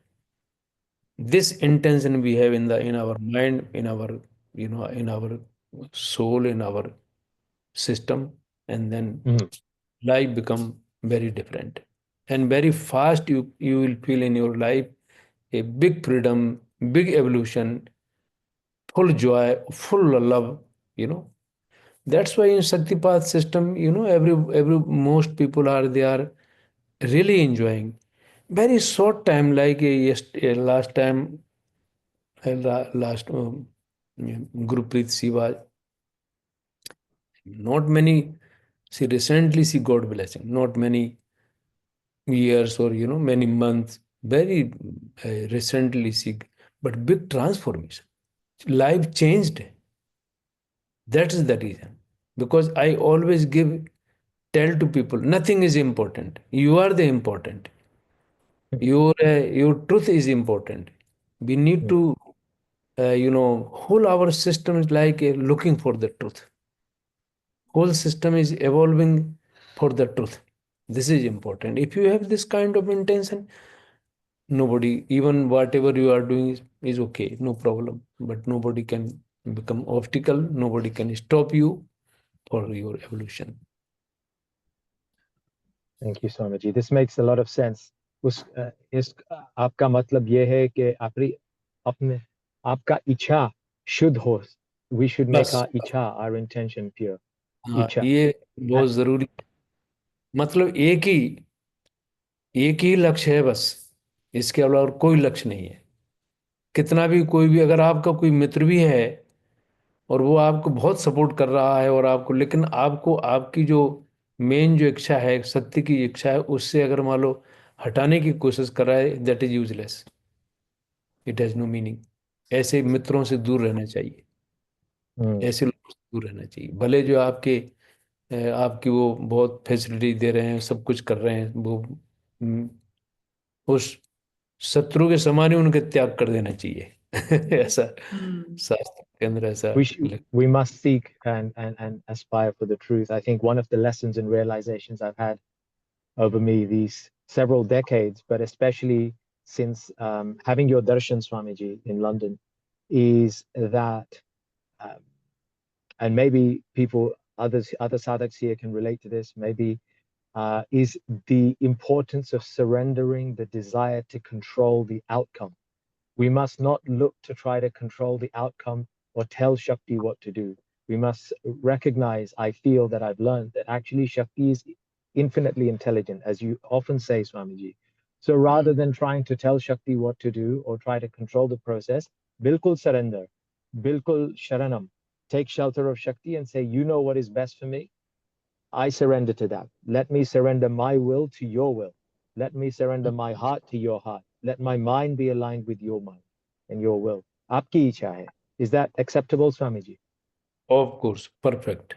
This intention we have in our mind, in our in our soul, in our system, and then mm. life become very different and very fast. You will feel in your life a big freedom, big evolution, full joy, full love. You know that's why in Shaktipath system, every most people they are really enjoying. Very short time, like last time, last Gurupreet Siva, not many. She recently she got blessing. Not many years or many months. Very recently she, but big transformation. Life changed. That is the reason. Because I always tell to people, nothing is important. You are the important. Your truth is important. We need Mm. to, whole our system is like looking for the truth. Whole system is evolving for the truth. This is important. If you have this kind of intention, nobody, even whatever you are doing is okay, no problem. But nobody can become obstacle. Nobody can stop you for your evolution. Thank you, Swamiji. This makes a lot of sense. इस आपका मतलब ये है कि अपने आपका इच्छा शुद्ध हो. We should make बस our इच्छा, our intention pure. हाँ, इच्छा. ये बहुत जरूरी. मतलब एक ही लक्ष्य है बस. इसके अलावा और कोई लक्ष्य नहीं है. कितना भी कोई भी अगर आपका कोई मित्र भी है और वो आपको बहुत सपोर्ट कर रहा है और आपको, लेकिन आपको आपकी जो मेन जो इच्छा है, सत्य की इच्छा है, उससे अगर मान लो हटाने की कोशिश कर रहा है, that is useless. It has no meaning. ऐसे मित्रों से दूर रहना चाहिए. Mm, ऐसे लोगों से दूर रहना चाहिए. भले जो आपकी वो बहुत फैसिलिटी दे रहे हैं, सब कुछ कर रहे हैं, वो उस शत्रु के समान ही उनके त्याग कर देना चाहिए. ऐसा शास्त्र के अंदर ऐसा we must seek and aspire for the truth. I think one of the lessons and realizations I've had over me these several decades, but especially since having your darshan, Swamiji, in London, is that, um, and maybe other sadhaks here can relate to this, maybe, is the importance of surrendering the desire to control the outcome. We must not look to try to control the outcome or tell Shakti what to do. We must recognize, I feel that I've learned that actually Shakti is infinitely intelligent, as you often say, Swamiji. So rather than trying to tell Shakti what to do or try to control the process, bilkul surrender, bilkul sharanam. Take shelter of Shakti and say, you know what is best for me. I surrender to that. Let me surrender my will to your will. Let me surrender my heart to your heart. Let my mind be aligned with your mind and your will. Aapki icha hai. Is that acceptable, Swamiji? Of course, perfect.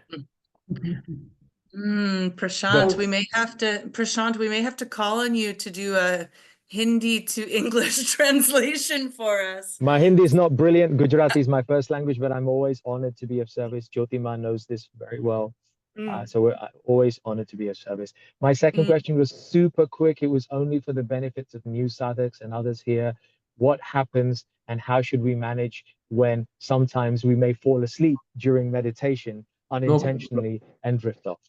Prashant, Well, we may have to call on you to do a Hindi to English translation for us. My Hindi is not brilliant. Gujarati is my first language, but I'm always honored to be of service. Jyotima knows this very well. So we're always honored to be of service. My second question was super quick. It was only for the benefits of new sadhaks and others here. What happens and how should we manage when sometimes we may fall asleep during meditation unintentionally and drift off?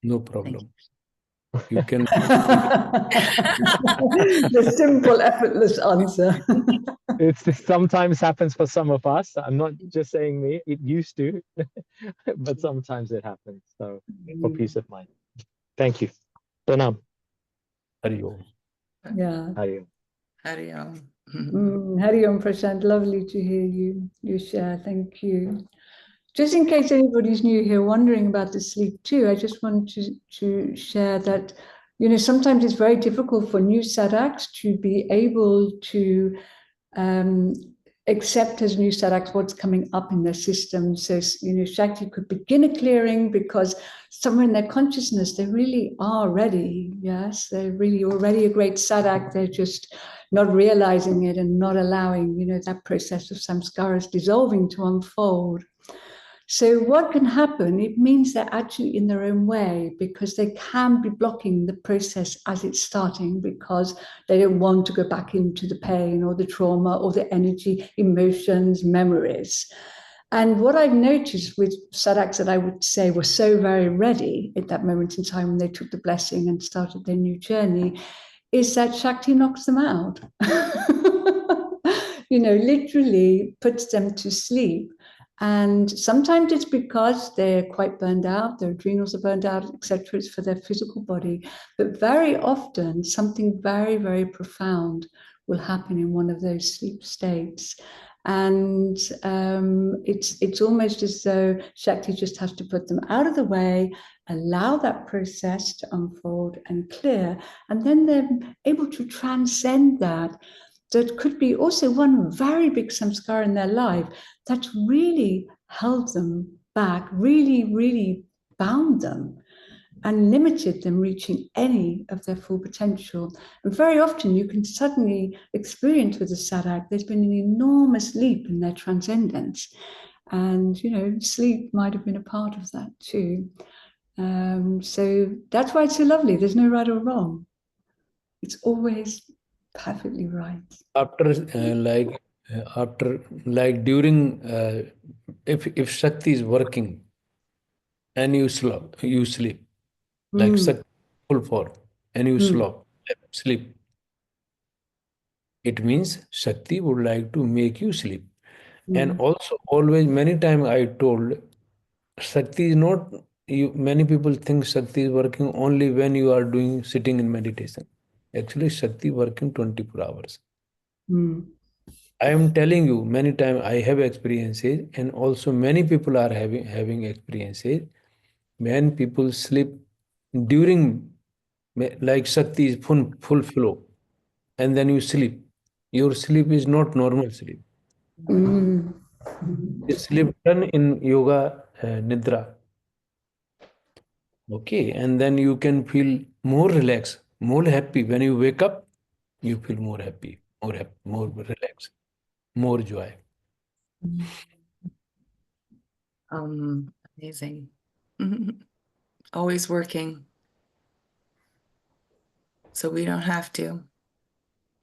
No problem. You can. the simple, effortless answer. It sometimes happens for some of us. I'm not just saying me, it used to, but sometimes it happens. So for peace of mind. Thank you. Pranam. Hari Om. Yeah. Hari Om. Hari Om. Hari Om, Prashant. Lovely to hear you share. Thank you. just in case anybody's new here wondering about the sleep too, I just want to share that, sometimes it's very difficult for new sadhaks to be able to accept as new sadhaks what's coming up in their system. So, Shakti could begin a clearing because somewhere in their consciousness, they really are ready. Yes, they're really already a great sadhak. They're just not realizing it and not allowing, that process of samskaras dissolving to unfold. So what can happen? It means they're actually in their own way because they can be blocking the process as it's starting because they don't want to go back into the pain or the trauma or the energy, emotions, memories. And what I've noticed with sadhaks that I would say were so very ready at that moment in time when they took the blessing and started their new journey is that Shakti knocks them out. Literally puts them to sleep. And sometimes it's because they're quite burned out, their adrenals are burned out, etc. It's for their physical body. But very often, something very, very profound will happen in one of those sleep states. And it's almost as though Shakti just has to put them out of the way, allow that process to unfold and clear, and then they're able to transcend that. That could be also one very big samskara in their life that's really held them back, really, really bound them and limited them reaching any of their full potential. And very often you can suddenly experience with a sadhak, there's been an enormous leap in their transcendence. And, sleep might have been a part of that too. So that's why it's so lovely. There's no right or wrong. It's always perfectly right. After during if Shakti is working and you sleep like Shakti full form and you sleep, it means Shakti would like to make you sleep. And also always many times I told Shakti is not you. Many people think Shakti is working only when you are sitting in meditation. Actually, Shakti working 24 hours. I am telling you, many times I have experiences, and also many people are having experiences. When people sleep during, like Shakti is full flow, and then you sleep. Your sleep is not normal sleep. It's sleep done in yoga nidra. Okay, and then you can feel more relaxed, more happy. When you wake up, you feel more happy, more relaxed, more joy. Amazing. Always working. So we don't have to.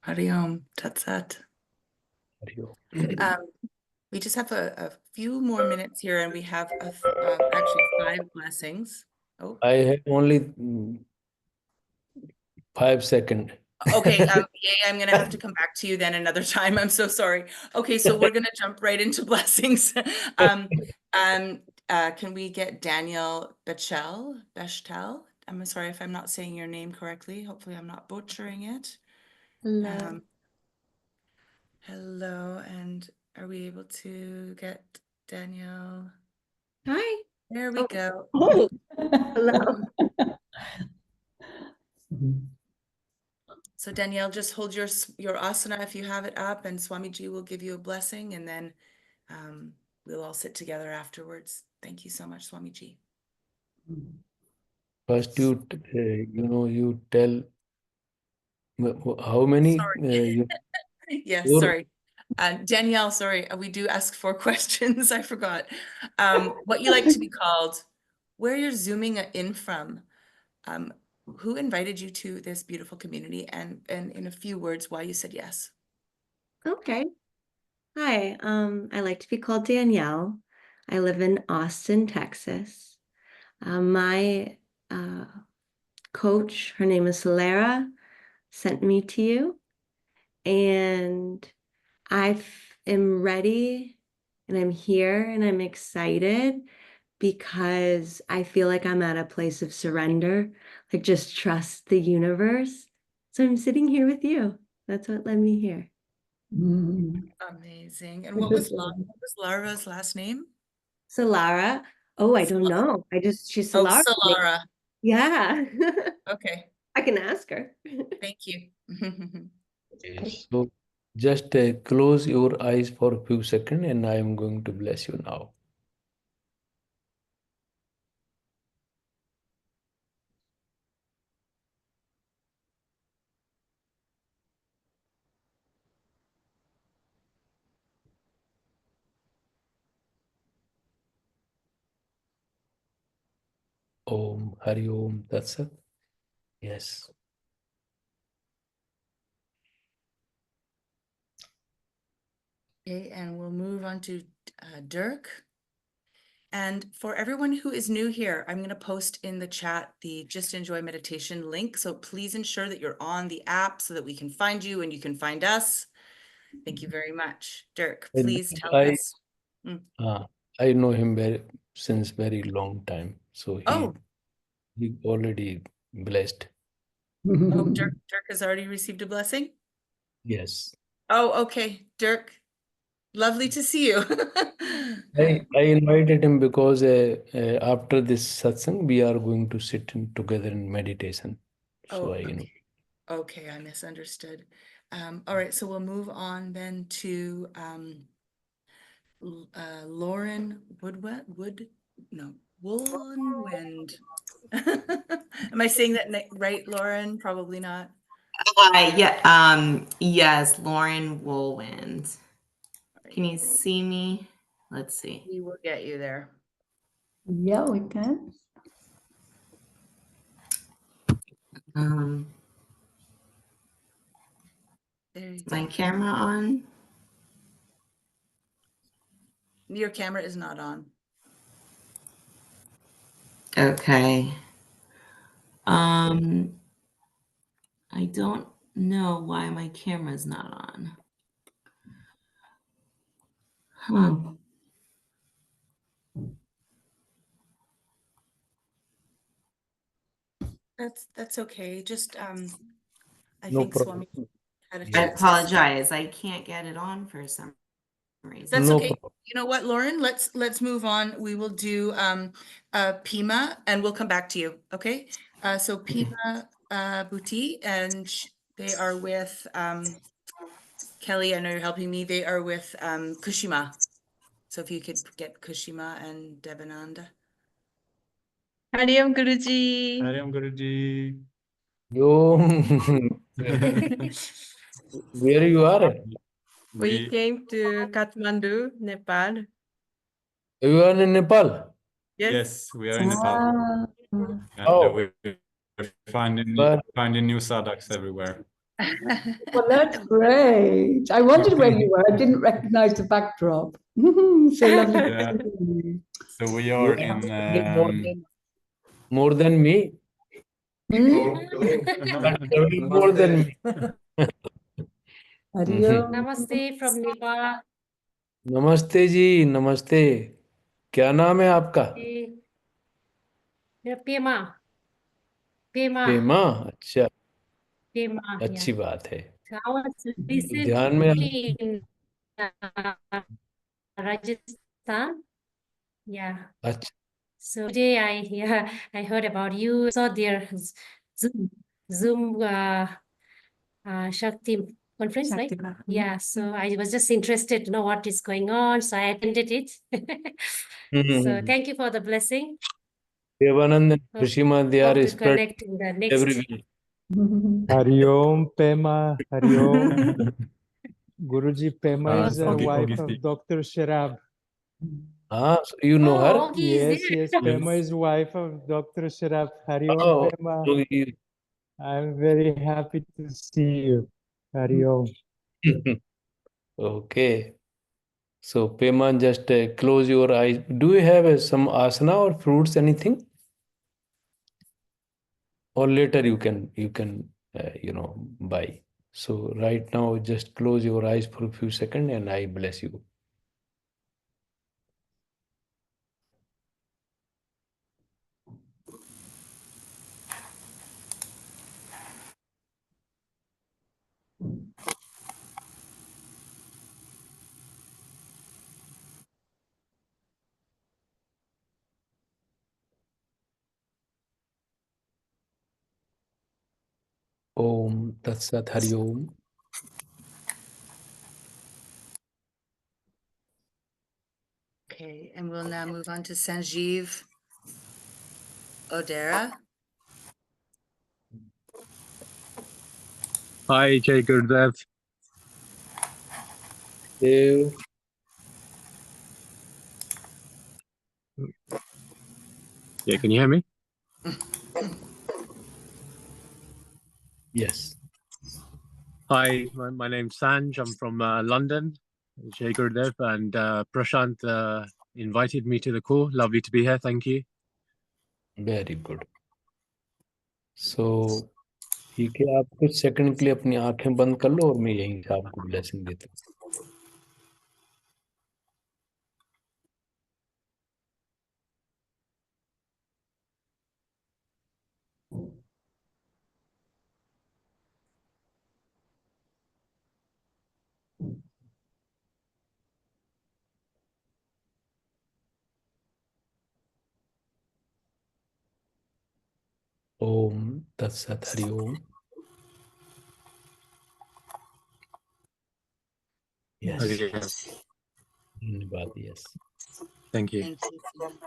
Hari Om, Tat Sat. We just have a few more minutes here and we have actually 5 blessings. Oh, I have only 5 seconds. okay. I'm going to have to come back to you then another time. I'm so sorry. Okay, so we're going to jump right into blessings. Can we get Daniel Bechtel? I'm sorry if I'm not saying your name correctly. Hopefully I'm not butchering it. Hello. Hello, and are we able to get Danielle? Hi. There we go. Oh, hello. So Danielle, just hold your asana if you have it up, and Swamiji will give you a blessing, and then we'll all sit together afterwards. Thank you so much, Swamiji. First, you tell how many. Yes, Four. sorry. Danielle, sorry, we do ask 4 questions. I forgot. What you like to be called, where you're zooming in from, who invited you to this beautiful community, and in a few words, why you said yes. Okay. Hi. I like to be called Danielle. I live in Austin, Texas. My coach, her name is Solera, sent me to you, and I am ready, and I'm here, and I'm excited because I feel like I'm at a place of surrender, like just trust the universe. So I'm sitting here with you. That's what led me here. Amazing. And what was Lara's last name? Solara. Oh, I don't know. She's Oh, Solara. Solara. Yeah. Okay, I can ask her. thank you. Okay, so just close your eyes for a few seconds and I am going to bless you now. Om Hari Om Tat Sat. Yes. Okay, and we'll move on to Dirk. And for everyone who is new here, I'm going to post in the chat the Just Enjoy Meditation link. So please ensure that you're on the app so that we can find you and you can find us. Thank you very much. Dirk, And please tell I us. I know him since very long time. So Oh, he already blessed. Dirk has already received a blessing? Yes. Oh, okay. Dirk, lovely to see you. I invited him because after this satsang, we are going to sit together in meditation. So Oh, I, okay. Okay, I misunderstood. All right, so we'll move on then to Lauren Woolwind. Am I saying that right, Lauren? Probably not. Yes, Lauren Woolwind. Can you see me? Let's see. We will get you there. Yeah, we can. There you My go. camera on? Your camera is not on. Okay. I don't know why my camera's not on. Huh. That's okay. Just I no think problem. Swami had a Yeah. I chance. apologize. I can't get it on for some reason. That's No okay. problem. You know what, Lauren? Let's move on. We will do Pima and we'll come back to you. Okay. So Pima Bhuti and they are with Kelly. I know you're helping me. They are with Kushima. So if you could get Kushima and Devananda. Hariom Guruji. Hariom Guruji. Yo, where you are? We came to Kathmandu, Nepal. You are in Nepal? Yes, we are in Nepal. And Oh, we're finding but new sadhaks everywhere. Well, that's great. I wondered where you were. I didn't recognize the backdrop. So lovely to Yeah. see you. So we you are are in traveling more than me. Hmm? You are traveling more than me. Hariom. नमस्ते from Nepal. नमस्ते जी, नमस्ते। क्या नाम है आपका? मेरा पेमा पेमा पेमा। अच्छा, Pema yeah. अच्छी बात है। So I was ध्यान में recently in Rajasthan. Yeah. अच्छा, So today I heard about you. Saw their Zoom Shakti conference, right? Yeah. So I was just interested to know what is going on. So I attended it. So thank you for the blessing. Devanand and Hope, Kushima, they hope are to spread connect in the next. everywhere. Hariom Pema, Hariom. Guruji Pema is a Ogi wife speak. of Dr. Sharab. Ah, so you know her? Oh, Ogi is Yes, there. yes, Pema is wife of Dr. Sharab. Hariom Oh, Pema. so you- I'm very happy to see you. Hariom. okay. So Pema, just close your eyes. Do you have some asana or fruits, anything? Or later you can buy. So right now, just close your eyes for a few seconds and I bless you. Om Tat Sat Hari Om. Okay, and we'll now move on to Sanjeev Odera. Hi, Jay Gurudev. Dev. Yeah, can you hear me? Yes. Hi, my name's Sanj. I'm from London, Jay Gurudev, and Prashant invited me to the call. Lovely to be here. Thank you. Very good. So ठीक है, आप कुछ second के लिए अपनी आंखें बंद कर लो और मैं यहीं से आपको ब्लेसिंग देता हूँ। ओम तत्सत हरि ओम। Yes. Okay. धन्यवाद। Yes. Thank you. Thank you so much.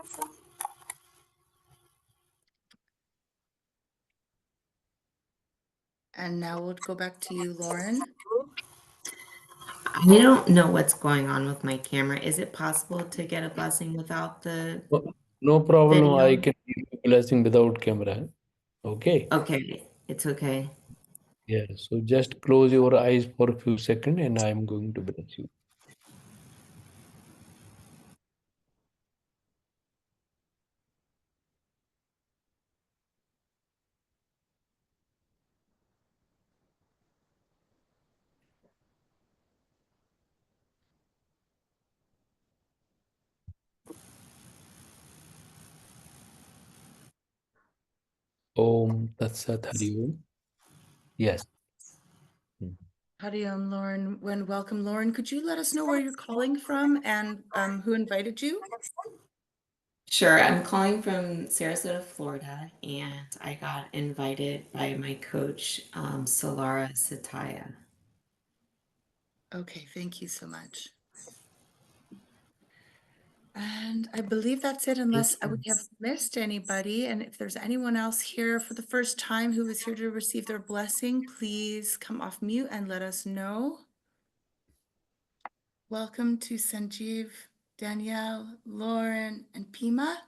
And now we'll go back to you, Lauren. I don't know what's going on with my camera. Is it possible to get a blessing without the No problem. video? I can give you blessing without camera. Okay. Okay, it's okay. Yeah. So just close your eyes for a few seconds, and I am going to bless you. Om Tat Sat Hari Om. Yes. Hari Om, Lauren. When welcome, Lauren, could you let us know where you're calling from and who invited you? Sure, I'm calling from Sarasota, Florida, and I got invited by my coach, Solara Sataya. Okay, thank you so much. And I believe that's it, unless we have missed anybody. And if there's anyone else here for the first time who is here to receive their blessing, please come off mute and let us know. Welcome to Sanjeev, Danielle, Lauren, and Pima.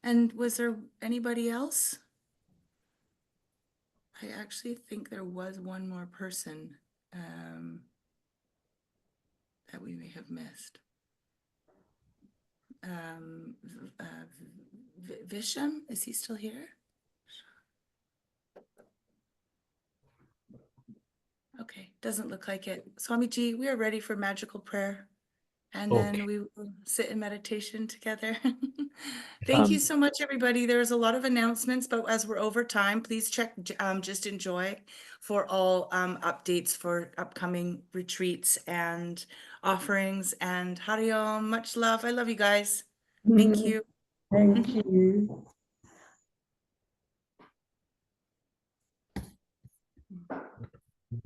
And was there anybody else? I actually think there was one more person that we may have missed. Visham, is he still here? Okay, doesn't look like it. Swamiji, we are ready for magical prayer. And then Okay. we will sit in meditation together. Thank you so much, everybody. There's a lot of announcements, but as we're over time, please check Just Enjoy for all updates for upcoming retreats and offerings. And Hari Om, much love. I love you guys. Thank you. Thank you.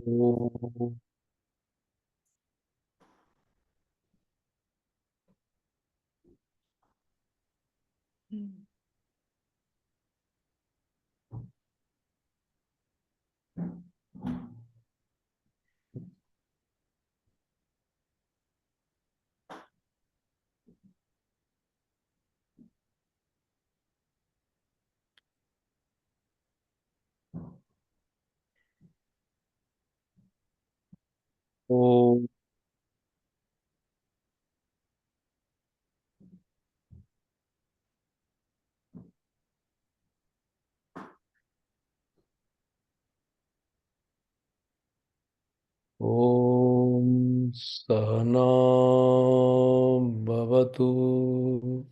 Om. Om. Om Sahana Bhavatu.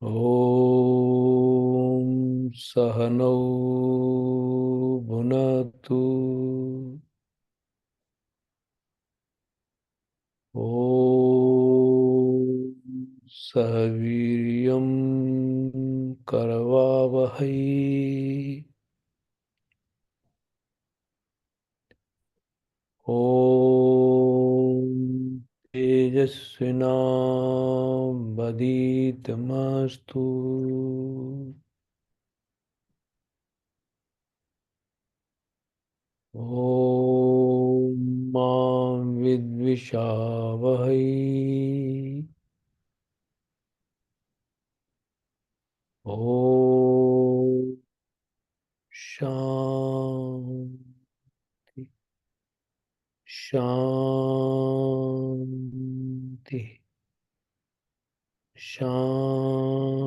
Om Sahano Bhunatu. Om सवीर्यं करवावहै ॐ तेजस्विनावधीतमस्तु ॐ मां विद्विषावहै ॐ शान्ति शान्ति शान्तिः